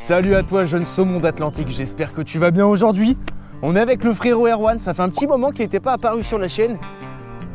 Salut à toi jeune saumon d'Atlantique, j'espère que tu vas bien aujourd'hui. On est avec le frérot Erwan, ça fait un petit moment qu'il n'était pas apparu sur la chaîne.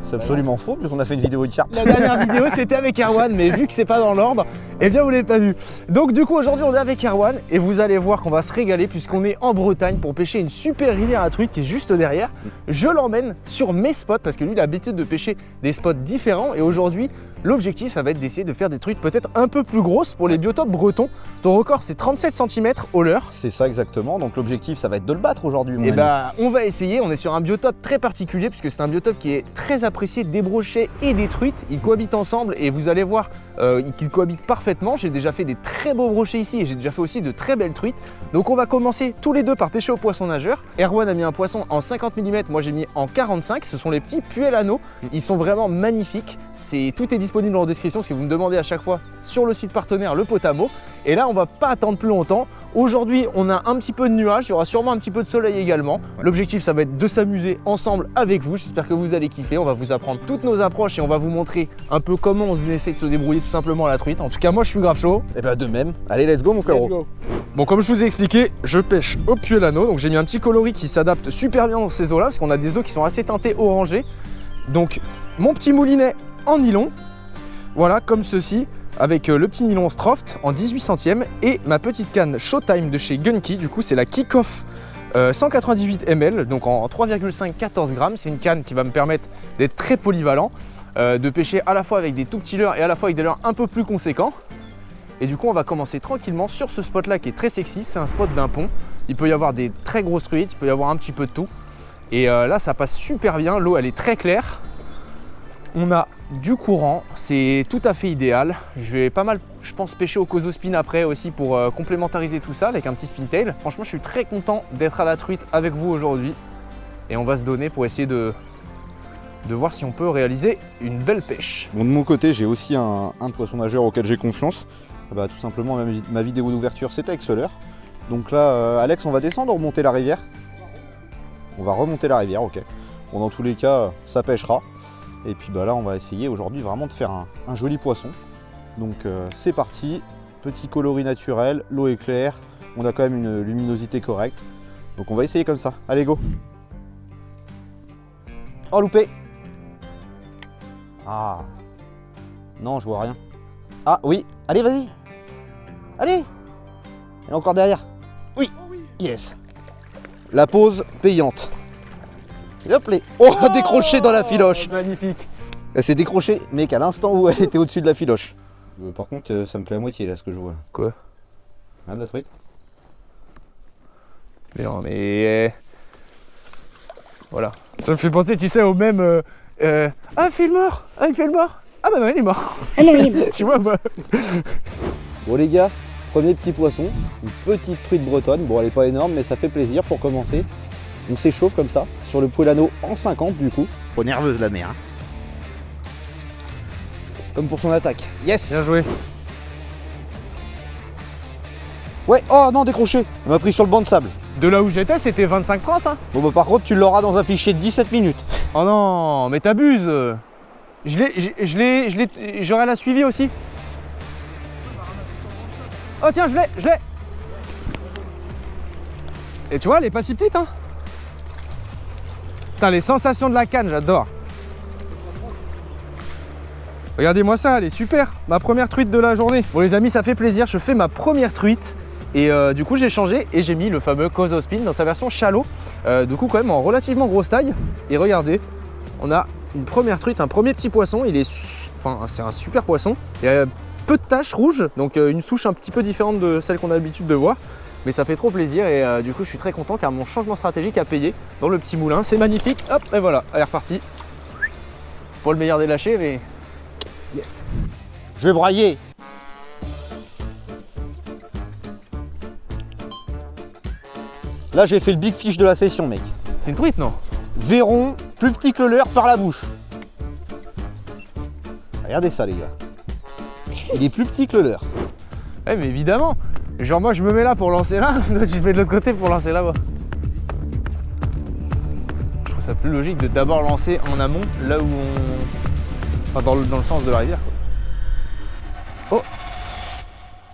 C'est absolument faux puisqu'on a fait une vidéo de charme. La dernière vidéo c'était avec Erwan, mais vu que c'est pas dans l'ordre, eh bien vous l'avez pas vu. Donc du coup aujourd'hui on est avec Erwan et vous allez voir qu'on va se régaler puisqu'on est en Bretagne pour pêcher une super rivière à truites qui est juste derrière. Je l'emmène sur mes spots parce que lui il a l'habitude de pêcher des spots différents et aujourd'hui l'objectif ça va être d'essayer de faire des truites peut-être un peu plus grosses pour les biotopes bretons. Ton record c'est 37 cm au leurre. C'est ça exactement, donc l'objectif ça va être de le battre aujourd'hui mon Et ami. bah on va essayer, on est sur un biotope très particulier puisque c'est un biotope qui est très apprécié des brochets et des truites. Ils cohabitent ensemble et vous allez voir qu'ils cohabitent parfaitement. J'ai déjà fait des très beaux brochets ici et j'ai déjà fait aussi de très belles truites. Donc on va commencer tous les deux par pêcher au poisson nageur. Erwan a mis un poisson en 50 mm, moi j'ai mis en 45. Ce sont les petits puellano, ils sont vraiment magnifiques. Tout est disponible en description si vous me demandez à chaque fois sur le site partenaire Le Potamo. Et là on va pas attendre plus longtemps. Aujourd'hui on a un petit peu de nuages, il y aura sûrement un petit peu de soleil également. L'objectif ça va être de s'amuser ensemble avec vous, j'espère que vous allez kiffer. On va vous apprendre toutes nos approches et on va vous montrer un peu comment on essaie de se débrouiller tout simplement à la truite. En tout cas moi je suis grave chaud. Et bah de même, allez let's go mon frérot. Let's go. Bon comme je vous ai expliqué, je pêche au puellano, donc j'ai mis un petit coloris qui s'adapte super bien dans ces eaux là parce qu'on a des eaux qui sont assez teintées orangées. Donc mon petit moulinet en nylon, voilà comme ceci, avec le petit nylon Stroft en 18 centièmes et ma petite canne Showtime de chez Gunky. Du coup c'est la Kick-Off 198 ml, donc en 3,5-14 grammes. C'est une canne qui va me permettre d'être très polyvalent, de pêcher à la fois avec des tout petits leurres et à la fois avec des leurres un peu plus conséquents. Et du coup on va commencer tranquillement sur ce spot là qui est très sexy. C'est un spot d'un pont, il peut y avoir des très grosses truites, il peut y avoir un petit peu de tout. Et là ça passe super bien, l'eau elle est très claire. On a du courant, c'est tout à fait idéal. Je vais pas mal, je pense, pêcher au Kozo Spin après aussi pour complémentariser tout ça avec un petit spin tail. Franchement, je suis très content d'être à la truite avec vous aujourd'hui. Et on va se donner pour essayer de voir si on peut réaliser une belle pêche. Bon de mon côté j'ai aussi un poisson nageur auquel j'ai confiance. Bah, tout simplement ma vidéo d'ouverture c'était avec ce leurre. Donc là Alex on va descendre ou remonter la rivière? On va remonter la rivière, ok. Bon dans tous les cas ça pêchera. Et puis bah là on va essayer aujourd'hui vraiment de faire un joli poisson. Donc c'est parti, petit coloris naturel, l'eau est claire, on a quand même une luminosité correcte. Donc on va essayer comme ça, allez go. Oh loupé. Ah non je vois rien. Ah oui, allez vas-y. Allez. Elle est encore derrière. Oui, yes. La pause payante. Et hop les... Oh, décroché dans la filoche. Magnifique. Elle s'est décrochée, mec, à l'instant où elle était au-dessus de la filoche. Par contre, ça me plaît à moitié là ce que je vois. Quoi? Ah, de la truite. Mais non, mais... Voilà. Ça me fait penser, tu sais, au même... Ah, il fait le mort. Ah, il fait le mort. Ah bah non, il est mort. Ah non, il est mort. Tu vois, bah... Bon les gars, premier petit poisson, une petite truite bretonne. Bon elle est pas énorme mais ça fait plaisir pour commencer. On s'échauffe comme ça, sur le poellano en 50 du coup. Trop nerveuse la mer. Hein. Comme pour son attaque. Yes. Bien joué. Ouais, oh non décroché. Elle m'a pris sur le banc de sable. De là où j'étais, c'était 25-30. Hein. Bon bah par contre tu l'auras dans un fichier de 17 minutes. Oh non, mais t'abuses. J'aurais la suivi aussi. Oh tiens, je l'ai. Et tu vois, elle est pas si petite, hein. Putain, les sensations de la canne, j'adore. Regardez-moi ça, elle est super. Ma première truite de la journée. Bon les amis, ça fait plaisir, je fais ma première truite. Et du coup j'ai changé et j'ai mis le fameux Kozo Spin dans sa version shallow. Du coup quand même en relativement grosse taille. Et regardez, on a une première truite, un premier petit poisson. C'est un super poisson. Il y a peu de taches rouges, donc une souche un petit peu différente de celle qu'on a l'habitude de voir. Mais ça fait trop plaisir et du coup je suis très content car mon changement stratégique a payé dans le petit moulin. C'est magnifique, hop et voilà, elle est repartie. C'est pas le meilleur des lâchers mais yes. Je vais brailler. Là j'ai fait le big fish de la session mec. C'est une truite non? Véron, plus petit que le leurre par la bouche. Regardez ça les gars. Il est plus petit que le leurre. Ouais mais évidemment. Genre moi je me mets là pour lancer là, toi tu te mets de l'autre côté pour lancer là-bas. Je trouve ça plus logique de d'abord lancer en amont, là où on... Enfin dans le sens de la rivière quoi. Oh.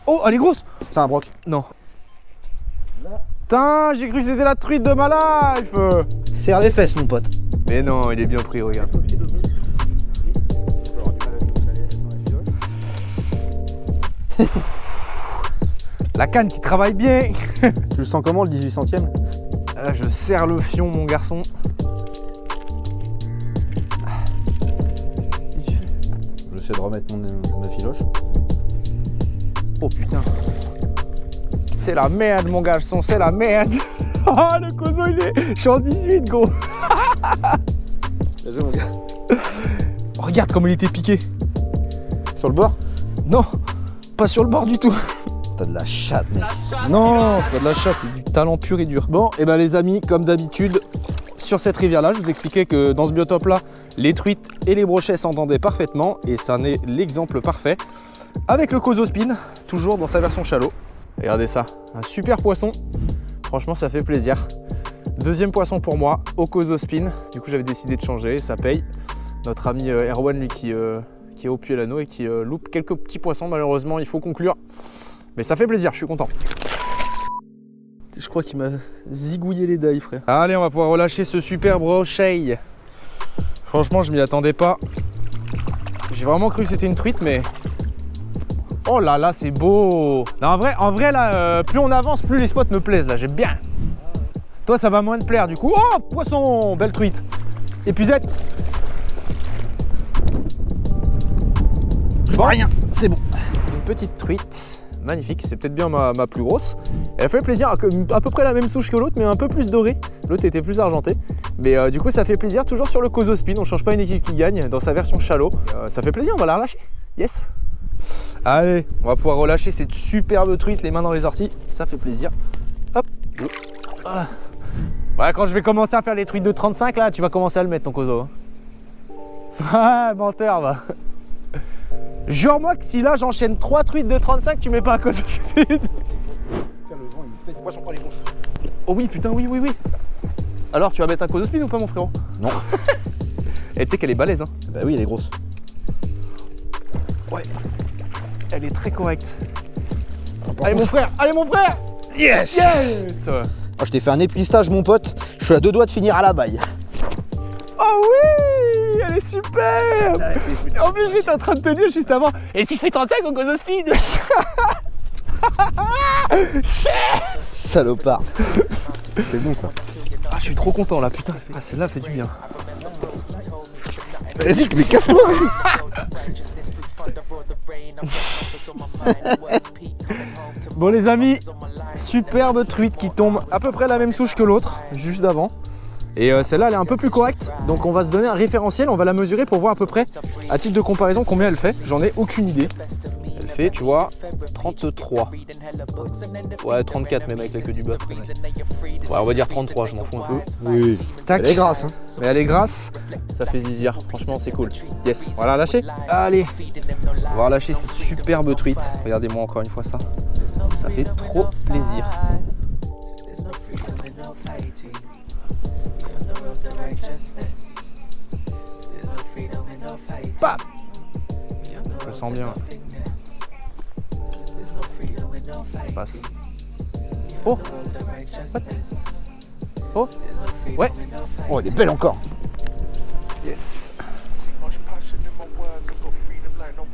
Oh, elle est grosse. C'est un broc. Non. Putain, j'ai cru que c'était la truite de ma life. Serre les fesses, mon pote. Mais non, il est bien pris, regarde. La canne qui travaille bien. Tu le sens comment le 18 centième? Là, je serre le fion, mon garçon. J'essaie de remettre ma filoche. Oh putain. C'est la merde, mon garçon, c'est la merde. Oh, le cozo, je suis en 18, gros. Bien joué, mon gars. Regarde comme il était piqué. Sur le bord? Non, pas sur le bord du tout. T'as de la chatte, mec. Non, c'est pas de la chatte, c'est du talent pur et dur. Bon, et ben les amis, comme d'habitude, sur cette rivière-là, je vous expliquais que dans ce biotope-là, les truites et les brochets s'entendaient parfaitement, et ça en est l'exemple parfait. Avec le Kozo Spin, toujours dans sa version shallow. Regardez ça, un super poisson. Franchement, ça fait plaisir. Deuxième poisson pour moi, au Kozo Spin. Du coup, j'avais décidé de changer, ça paye. Notre ami Erwan, lui, qui est au puits à l'anneau et qui loupe quelques petits poissons. Malheureusement, il faut conclure. Mais ça fait plaisir, je suis content. Je crois qu'il m'a zigouillé les dailles, frère. Allez, on va pouvoir relâcher ce super brochet. Franchement, je m'y attendais pas. J'ai vraiment cru que c'était une truite, mais... Oh là là, c'est beau. Non, en vrai là, plus on avance, plus les spots me plaisent, là, j'aime bien. Toi, ça va moins te plaire, du coup. Oh, poisson, belle truite. Épuisette. Bon, rien, c'est bon. Une petite truite. Magnifique, c'est peut-être bien ma plus grosse. Elle fait plaisir, à peu près la même souche que l'autre, mais un peu plus dorée. L'autre était plus argentée. Mais du coup, ça fait plaisir, toujours sur le Kozo Spin. On change pas une équipe qui gagne dans sa version shallow. Ça fait plaisir, on va la relâcher. Yes. Allez, on va pouvoir relâcher cette superbe truite, les mains dans les orties. Ça fait plaisir. Hop. Voilà. Ouais, quand je vais commencer à faire les truites de 35, là, tu vas commencer à le mettre ton Kozo. Ah, menteur, va. Jure-moi que si là j'enchaîne 3 truites de 35, tu mets pas un Kozo Spin. Poisson, allez, gonfle. Oh oui, putain, oui. Alors, tu vas mettre un Kozo Spin ou pas, mon frérot? Non. Et tu sais qu'elle est balèze, hein? Bah oui, elle est grosse. Ouais. Elle est très correcte. Allez, mon frère! Allez, mon frère! Yes! Yes! Oh, je t'ai fait un épuistage, mon pote. Je suis à 2 doigts de finir à la baille. Oh oui! Elle est superbe! En plus, j'étais en train de te dire juste avant. Et si je fais 35 au Kozo Spin? Salopard. C'est bon, ça. Ah, je suis trop content là, putain. Ah, celle-là fait du bien. Vas-y, mais casse-toi! Bon, les amis, superbe truite qui tombe à peu près la même souche que l'autre, juste d'avant. Et celle-là, elle est un peu plus correcte. Donc, on va se donner un référentiel, on va la mesurer pour voir à peu près, à titre de comparaison, combien elle fait. J'en ai aucune idée. Elle fait, tu vois, 33. Ouais, 34 même avec la queue du bas. Ouais, on va dire 33, je m'en fous un peu. Oui. Tac. Elle est grasse, hein. Mais elle est grasse, ça fait zizir. Franchement, c'est cool. Yes, on va la lâcher. Allez, on va relâcher cette superbe truite. Regardez-moi encore une fois ça. Ça fait trop plaisir. Bam! Je le sens bien. Ça passe. Oh! What? Oh! Ouais! Oh, elle est belle encore. Yes!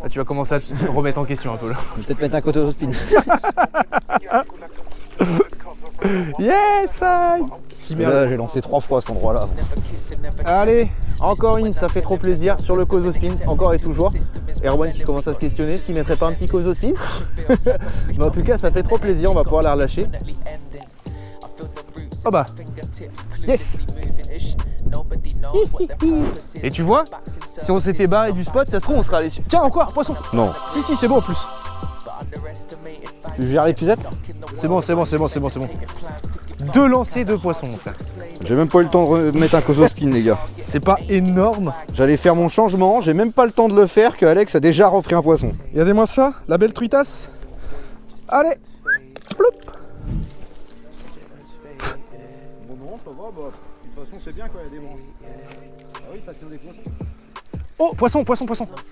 Là, tu vas commencer à te remettre en question un peu là. Je vais peut-être mettre un Kozo Spin. Yes! Si bien. Là, j'ai lancé 3 fois à cet endroit-là. Allez, encore une, ça fait trop plaisir sur le Kozo Spin, encore et toujours. Erwan qui commence à se questionner, est-ce qu'il mettrait pas un petit Kozo Spin? Mais en tout cas, ça fait trop plaisir, on va pouvoir la relâcher. Oh bah, yes! Et tu vois, si on s'était barré du spot, ça se trouve, on serait allé sur... Tiens, encore, poisson! Non. Si, c'est bon en plus. Tu gères l'épuisette? C'est bon. 2 lancers, 2 poissons, mon frère. J'ai même pas eu le temps de mettre un Kozo Spin, les gars. C'est pas énorme. J'allais faire mon changement, j'ai même pas le temps de le faire que Alex a déjà repris un poisson. Regardez-moi ça, la belle truitasse. Allez, ploup. Bon, non, ça va, bah, de toute façon, c'est bien quand il y a des branches. Ah oui, ça tient des poissons. Oh, poisson.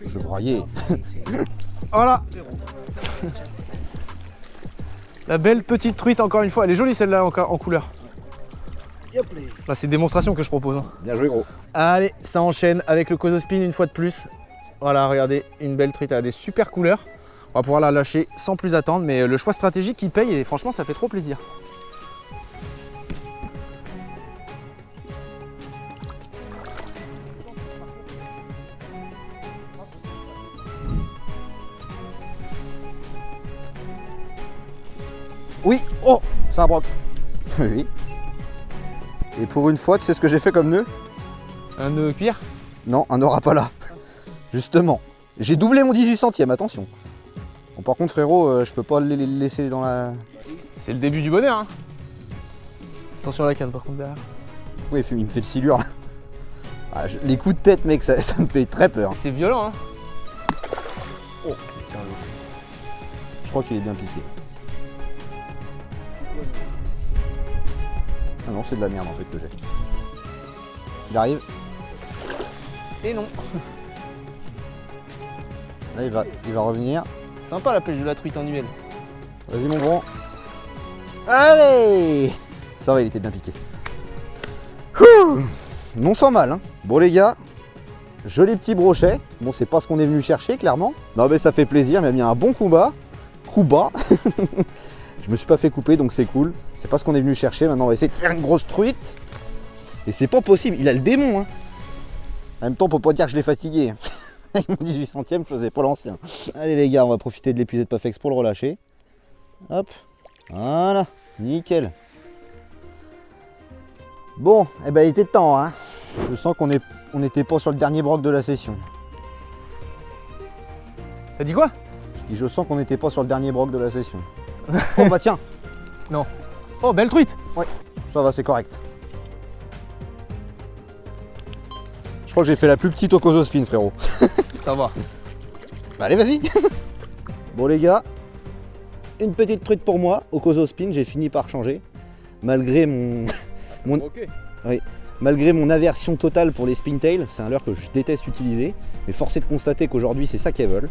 Je broyais. Voilà. La belle petite truite encore une fois. Elle est jolie celle-là en couleur. Là c'est une démonstration que je propose. Hein. Bien joué gros. Allez, ça enchaîne avec le Cosospin une fois de plus. Voilà, regardez, une belle truite, elle a des super couleurs. On va pouvoir la lâcher sans plus attendre, mais le choix stratégique qui paye et franchement ça fait trop plaisir. Oui, oh, ça broque. Oui. Et pour une fois, tu sais ce que j'ai fait comme nœud? Un nœud cuir? Non, un aura pas là. Justement. J'ai doublé mon 18 centième, attention. Bon, par contre frérot, je peux pas le laisser dans la... C'est le début du bonheur. Hein. Attention à la canne par contre derrière. Oui, il me fait le silure là. Ah, les coups de tête mec, ça me fait très peur. C'est violent hein. Oh putain. Je crois qu'il est bien piqué. Ah non, c'est de la merde en fait que j'ai. Il arrive. Et non. Là il va revenir. Sympa la pêche de la truite en huile. Vas-y mon grand. Allez. Ça va, il était bien piqué. Ouh. Non sans mal hein. Bon les gars, joli petit brochet. Bon c'est pas ce qu'on est venu chercher clairement. Non mais ça fait plaisir, mais il y a un bon combat. Coup bas. Je me suis pas fait couper donc c'est cool. C'est pas ce qu'on est venu chercher. Maintenant on va essayer de faire une grosse truite. Et c'est pas possible, il a le démon hein. En même temps on peut pas dire que je l'ai fatigué. Avec mon 18 centième, je faisais pas l'ancien. Allez les gars, on va profiter de l'épuisé de Pafex pour le relâcher. Hop, voilà, nickel. Bon, eh ben il était temps hein. Je sens qu'on n'était pas sur le dernier broc de la session. T'as dit quoi? Et je sens qu'on n'était pas sur le dernier broc de la session. Oh bah tiens. Non. Oh belle truite. Ouais, ça va, c'est correct. Je crois que j'ai fait la plus petite au Cosospin frérot. Ça va. Bah, allez vas-y. Bon les gars, une petite truite pour moi au Cosospin, j'ai fini par changer. Malgré Ok. Oui. Malgré mon aversion totale pour les spintails, c'est un leurre que je déteste utiliser, mais force est de constater qu'aujourd'hui c'est ça qu'elles veulent.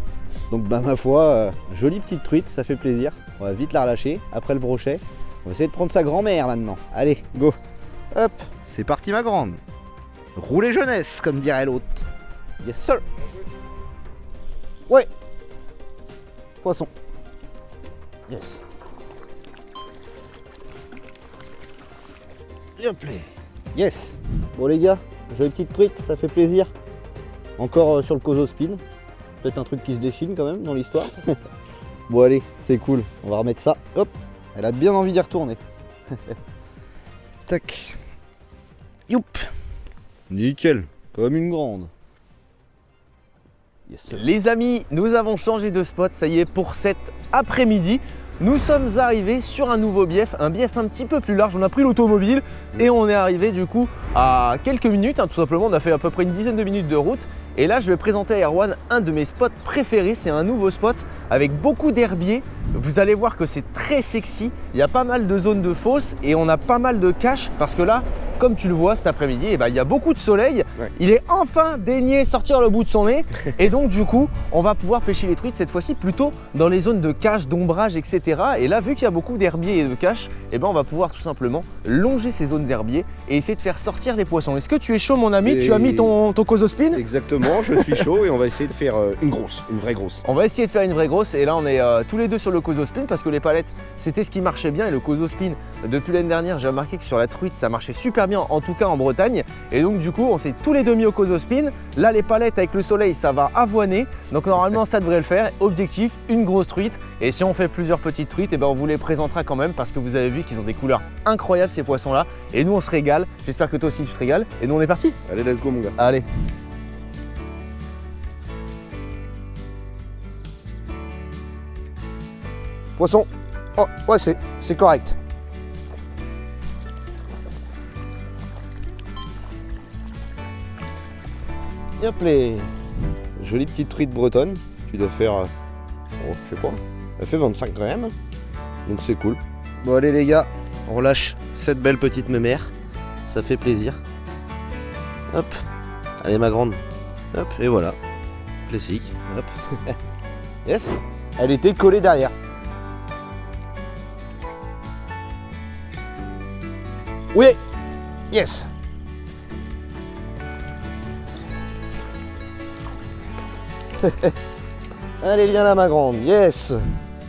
Donc bah ma foi, jolie petite truite, ça fait plaisir. On va vite la relâcher après le brochet. On va essayer de prendre sa grand-mère maintenant. Allez, go. Hop, c'est parti ma grande. Roulez jeunesse, comme dirait l'autre. Yes sir. Ouais. Poisson. Yes. Et hop là. Yes. Bon les gars, jolie petite truite, ça fait plaisir. Encore sur le Cosospin. Peut-être un truc qui se dessine quand même dans l'histoire. Bon allez, c'est cool. On va remettre ça. Hop. Elle a bien envie d'y retourner. Tac. Youp. Nickel. Comme une grande. Yes, sir. Les amis, nous avons changé de spot, ça y est, pour cet après-midi. Nous sommes arrivés sur un nouveau bief, un bief un petit peu plus large. On a pris l'automobile et on est arrivé du coup à quelques minutes, hein, tout simplement. On a fait à peu près une dizaine de minutes de route. Et là, je vais présenter à Erwan un de mes spots préférés. C'est un nouveau spot avec beaucoup d'herbiers. Vous allez voir que c'est très sexy. Il y a pas mal de zones de fosse et on a pas mal de cache parce que là, comme tu le vois cet après-midi, eh ben, il y a beaucoup de soleil. Ouais. Il est enfin daigné sortir le bout de son nez. Et donc du coup, on va pouvoir pêcher les truites cette fois-ci plutôt dans les zones de cache, d'ombrage, etc. Et là, vu qu'il y a beaucoup d'herbiers et de cache, eh ben, on va pouvoir tout simplement longer ces zones d'herbiers et essayer de faire sortir les poissons. Est-ce que tu es chaud mon ami? Et tu as mis ton Cosospin? Exactement, je suis chaud et on va essayer de faire une vraie grosse. On va essayer de faire une vraie grosse et là on est tous les deux sur le Cosospin parce que les palettes c'était ce qui marchait bien et le Cosospin depuis l'année dernière j'ai remarqué que sur la truite ça marchait super bien en tout cas en Bretagne et donc du coup on s'est tous les deux mis au Cosospin. Là les palettes avec le soleil ça va avoiner donc normalement ça devrait le faire. Objectif une grosse truite et si on fait plusieurs petites truites et ben on vous les présentera quand même parce que vous avez vu qu'ils ont des couleurs incroyables ces poissons là et nous on se régale. J'espère que toi aussi tu te régales et nous on est parti. Allez let's go mon gars. Allez. Poisson. Oh, ouais, c'est correct. Et hop les. Jolie petite truite bretonne. Tu dois faire, oh, je sais pas, elle fait 25 grammes. Donc c'est cool. Bon allez les gars, on relâche cette belle petite mémère. Ça fait plaisir. Hop. Allez ma grande. Hop, et voilà. Classique. Hop. Yes. Elle était collée derrière. Oui. Yes. Allez, viens là, ma grande. Yes.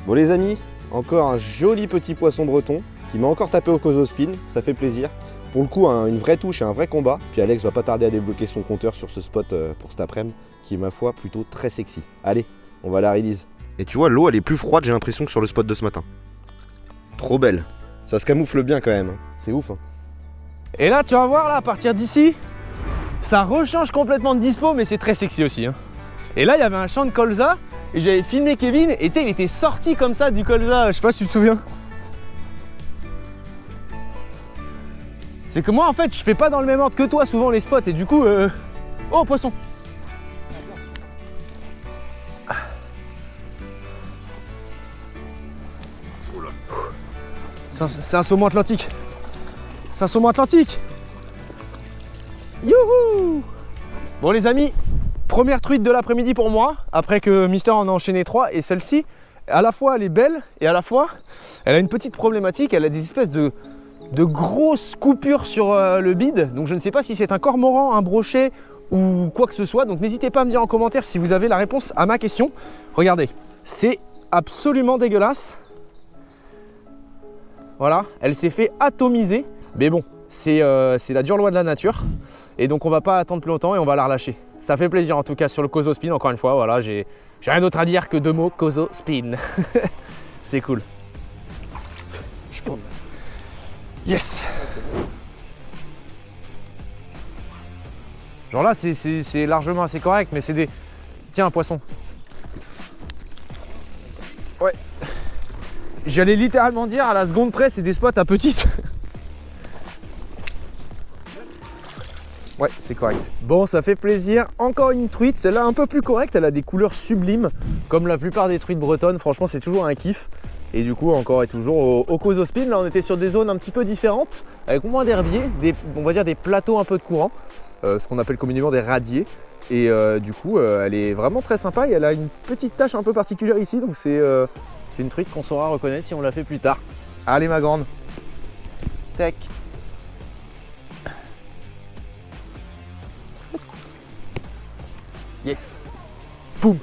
Bon, les amis, encore un joli petit poisson breton qui m'a encore tapé au Kozo Spin. Ça fait plaisir. Pour le coup, une vraie touche et un vrai combat. Puis Alex va pas tarder à débloquer son compteur sur ce spot pour cet après-midi, qui est ma foi plutôt très sexy. Allez, on va la release. Et tu vois, l'eau elle est plus froide, j'ai l'impression, que sur le spot de ce matin. Trop belle. Ça se camoufle bien quand même. C'est ouf. Hein. Et là, tu vas voir, là, à partir d'ici, ça rechange complètement de dispo, mais c'est très sexy aussi. Hein. Et là, il y avait un champ de colza, et j'avais filmé Kevin, et tu sais, il était sorti comme ça du colza. Je sais pas si tu te souviens. C'est que moi, en fait, je fais pas dans le même ordre que toi, souvent, les spots, et du coup... Oh, poisson! C'est un saumon atlantique! C'est un saumon atlantique! Youhou! Bon, les amis, première truite de l'après-midi pour moi, après que Mister en a enchaîné 3, et celle-ci, à la fois, elle est belle, et à la fois, elle a une petite problématique, elle a des espèces de grosses coupures sur le bide, donc je ne sais pas si c'est un cormoran, un brochet ou quoi que ce soit, donc n'hésitez pas à me dire en commentaire si vous avez la réponse à ma question. Regardez, c'est absolument dégueulasse. Voilà, elle s'est fait atomiser, mais bon, c'est la dure loi de la nature, et donc on va pas attendre plus longtemps et on va la relâcher. Ça fait plaisir en tout cas sur le Kozo Spin, encore une fois, voilà, j'ai rien d'autre à dire que 2 mots, Kozo Spin. C'est cool. Je pense. Yes! Genre là, c'est largement assez correct, mais c'est des... Tiens, un poisson. Ouais. J'allais littéralement dire à la seconde près, c'est des spots à petites. Ouais, c'est correct. Bon, ça fait plaisir. Encore une truite, celle-là un peu plus correcte, elle a des couleurs sublimes, comme la plupart des truites bretonnes. Franchement, c'est toujours un kiff. Et du coup, encore et toujours au Kozo Spin, là on était sur des zones un petit peu différentes, avec moins d'herbiers, on va dire des plateaux un peu de courant, ce qu'on appelle communément des radiers. Et du coup, elle est vraiment très sympa et elle a une petite tache un peu particulière ici, donc c'est une truite qu'on saura reconnaître si on la fait plus tard. Allez ma grande. Tac. Yes. Poum.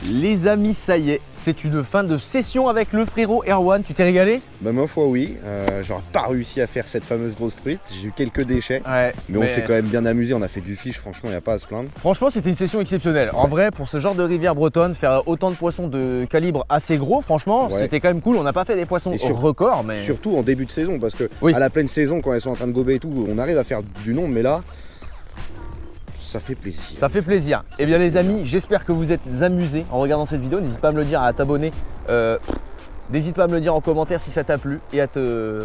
Les amis, ça y est, c'est une fin de session avec le frérot Erwan. Tu t'es régalé? Bah ma foi oui, j'aurais pas réussi à faire cette fameuse grosse truite, j'ai eu quelques déchets, ouais, mais on s'est quand même bien amusé, on a fait du fish, franchement il n'y a pas à se plaindre. Franchement c'était une session exceptionnelle, en vrai pour ce genre de rivière bretonne, faire autant de poissons de calibre assez gros, franchement ouais. C'était quand même cool, on n'a pas fait des poissons records mais... Surtout en début de saison, parce que à la pleine saison quand elles sont en train de gober et tout, on arrive à faire du nombre, mais là... Ça fait plaisir. Ça fait plaisir. Eh bien les amis, j'espère que vous êtes amusés en regardant cette vidéo. N'hésite pas à me le dire, à t'abonner. N'hésite pas à me le dire en commentaire si ça t'a plu. Et à te...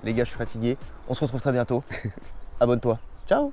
Les gars, je suis fatigué. On se retrouve très bientôt. Abonne-toi. Ciao.